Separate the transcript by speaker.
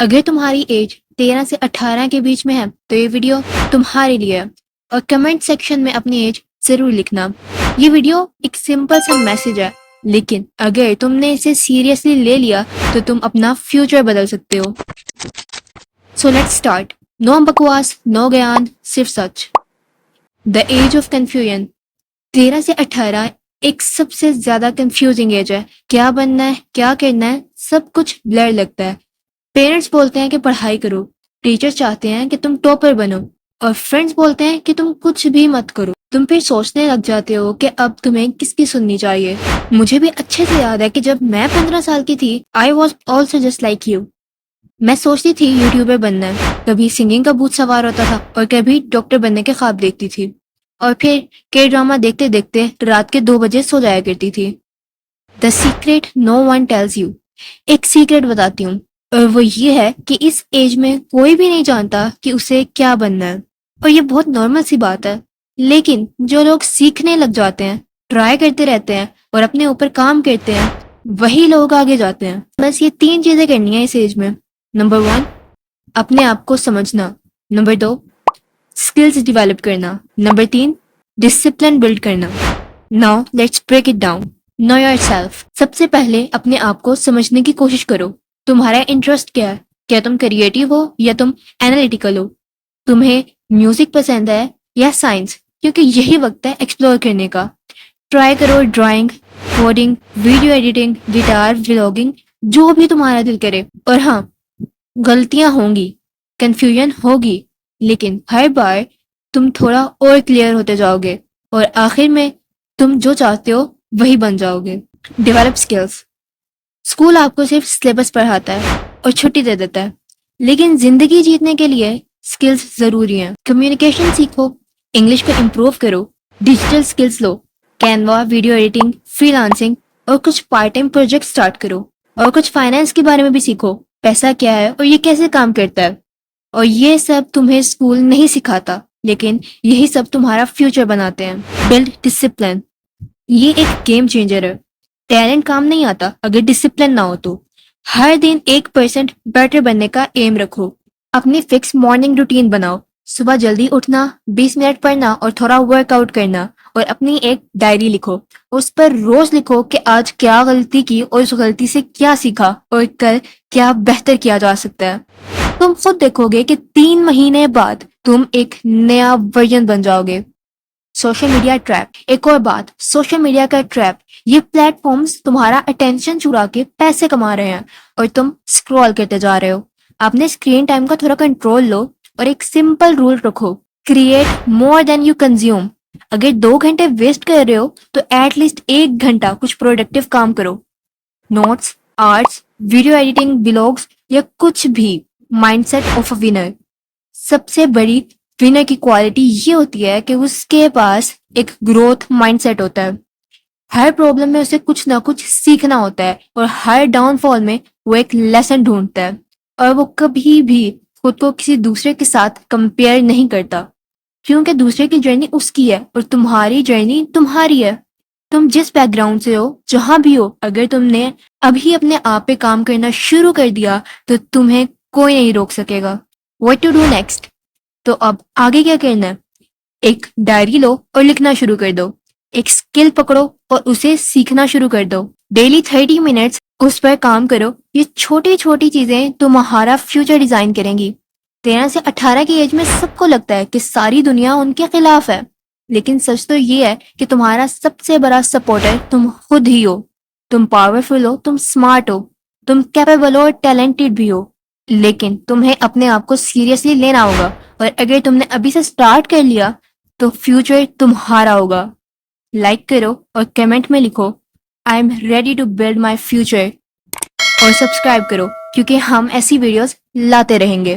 Speaker 1: अगर तुम्हारी एज 13 से 18 के बीच में है तो ये वीडियो तुम्हारे लिए है। और कमेंट सेक्शन में अपनी एज जरूर लिखना। ये वीडियो एक सिंपल सा मैसेज है, लेकिन अगर तुमने इसे सीरियसली ले लिया तो तुम अपना फ्यूचर बदल सकते हो। So let's start. नो बकवास, नो ज्ञान, सिर्फ सच। The age of confusion. 13 से 18 एक सबसे ज्यादा कंफ्यूजिंग एज है। क्या बनना है, क्या करना है, सब कुछ ब्लर लगता है। पेरेंट्स बोलते हैं कि पढ़ाई करो, टीचर चाहते हैं कि तुम टॉपर बनो, और फ्रेंड्स बोलते हैं कि तुम कुछ भी मत करो। तुम फिर सोचने लग जाते हो कि अब तुम्हें किसकी सुननी चाहिए। मुझे भी अच्छे से याद है कि जब मैं 15 साल की थी, I was also just like you. मैं सोचती थी यूट्यूबर बनना है, कभी सिंगिंग का भूत सवार होता था और कभी डॉक्टर बनने के ख्वाब देखती थी, और फिर के ड्रामा देखते देखते रात के 2 बजे सो जाया करती थी। The secret no one tells you. एक सीक्रेट बताती हूँ, और वो ये है कि इस एज में कोई भी नहीं जानता कि उसे क्या बनना है। और ये बहुत नॉर्मल सी बात है, लेकिन जो लोग सीखने लग जाते हैं, ट्राई करते रहते हैं और अपने ऊपर काम करते हैं, वही लोग आगे जाते हैं। बस ये 3 चीजें करनी है इस एज में। नंबर 1, अपने आप को समझना। नंबर 2, स्किल्स डेवलप करना। नंबर 3, डिसिप्लिन बिल्ड करना। Now let's break it down. Know yourself. सबसे पहले अपने आप को समझने की कोशिश करो। तुम्हारा इंटरेस्ट क्या है? क्या तुम क्रिएटिव हो या तुम एनालिटिकल हो? तुम्हें म्यूजिक पसंद है या साइंस? क्योंकि यही वक्त है एक्सप्लोर करने का। ट्राई करो drawing, coding, video editing, guitar, vlogging, जो भी तुम्हारा दिल करे। और हाँ, गलतियां होंगी, कंफ्यूजन होगी, लेकिन हर बार तुम थोड़ा और क्लियर होते जाओगे और आखिर में तुम जो चाहते हो वही बन जाओगे। Develop skills. स्कूल आपको सिर्फ सिलेबस पढ़ाता है और छुट्टी दे देता है, लेकिन जिंदगी जीतने के लिए स्किल्स जरूरी हैं। कम्युनिकेशन सीखो, इंग्लिश को इम्प्रूव करो, डिजिटल स्किल्स लो, कैनवा, वीडियो एडिटिंग, फ्रीलांसिंग और कुछ पार्ट टाइम प्रोजेक्ट स्टार्ट करो। और कुछ फाइनेंस के बारे में भी सीखो, पैसा क्या है और ये कैसे काम करता है। और ये सब तुम्हें स्कूल नहीं सिखाता, लेकिन यही सब तुम्हारा फ्यूचर बनाते हैं। Build discipline. ये एक गेम चेंजर है। टैलेंट काम नहीं आता अगर डिसिप्लिन ना हो तो। हर दिन 1% बेटर बनने का एम रखो। अपनी फिक्स मॉर्निंग रूटीन बनाओ। सुबह जल्दी उठना, 20 मिनट पढ़ना और थोड़ा वर्कआउट करना। और अपनी एक डायरी लिखो, उस पर रोज लिखो कि आज क्या गलती की और उस गलती से क्या सीखा और कल क्या बेहतर किया जा सकता है। तुम खुद देखोगे कि 3 महीने बाद तुम एक नया वर्जन बन जाओगे। Social media trap. एक और बात, सोशल मीडिया का ट्रैप। ये प्लेटफॉर्म्स तुम्हारा अटेंशन चुरा के पैसे कमा रहे हैं और तुम स्क्रॉल करते जा रहे हो। आपने स्क्रीन टाइम का थोड़ा कंट्रोल लो और एक सिंपल रूल रखो, create more than you consume. अगर 2 घंटे वेस्ट कर रहे हो तो एटलीस्ट 1 घंटा कुछ प्रोडक्टिव काम करो। Notes, arts, video editing, blogs या कुछ भी। Mindset of a winner. सबसे बड़ी विनर की क्वालिटी ये होती है कि उसके पास एक ग्रोथ माइंडसेट होता है। हर प्रॉब्लम में उसे कुछ ना कुछ सीखना होता है और हर डाउनफॉल में वो एक लेसन ढूंढता है। और वो कभी भी खुद को किसी दूसरे के साथ कंपेयर नहीं करता, क्योंकि दूसरे की जर्नी उसकी है और तुम्हारी जर्नी तुम्हारी है। तुम जिस बैकग्राउंड से हो, जहां भी हो, अगर तुमने अभी अपने आप पे काम करना शुरू कर दिया तो तुम्हें कोई नहीं रोक सकेगा। What to do next? तो अब आगे क्या करना है? एक डायरी लो और लिखना शुरू कर दो। एक स्किल पकड़ो और उसे सीखना शुरू कर दो। डेली 30 मिनट्स उस पर काम करो। ये छोटी छोटी चीजें तुम्हारा फ्यूचर डिजाइन करेंगी। 13 से 18 की एज में सबको लगता है कि सारी दुनिया उनके खिलाफ है, लेकिन सच तो ये है कि तुम्हारा सबसे बड़ा सपोर्टर तुम खुद ही हो। तुम पावरफुल हो, तुम स्मार्ट हो, तुम कैपेबल हो और टैलेंटेड भी हो, लेकिन तुम्हें अपने आप को सीरियसली लेना होगा। और अगर तुमने अभी से स्टार्ट कर लिया तो फ्यूचर तुम्हारा होगा। लाइक करो और कमेंट में लिखो, I am ready to build my future. और सब्सक्राइब करो, क्योंकि हम ऐसी वीडियोस लाते रहेंगे।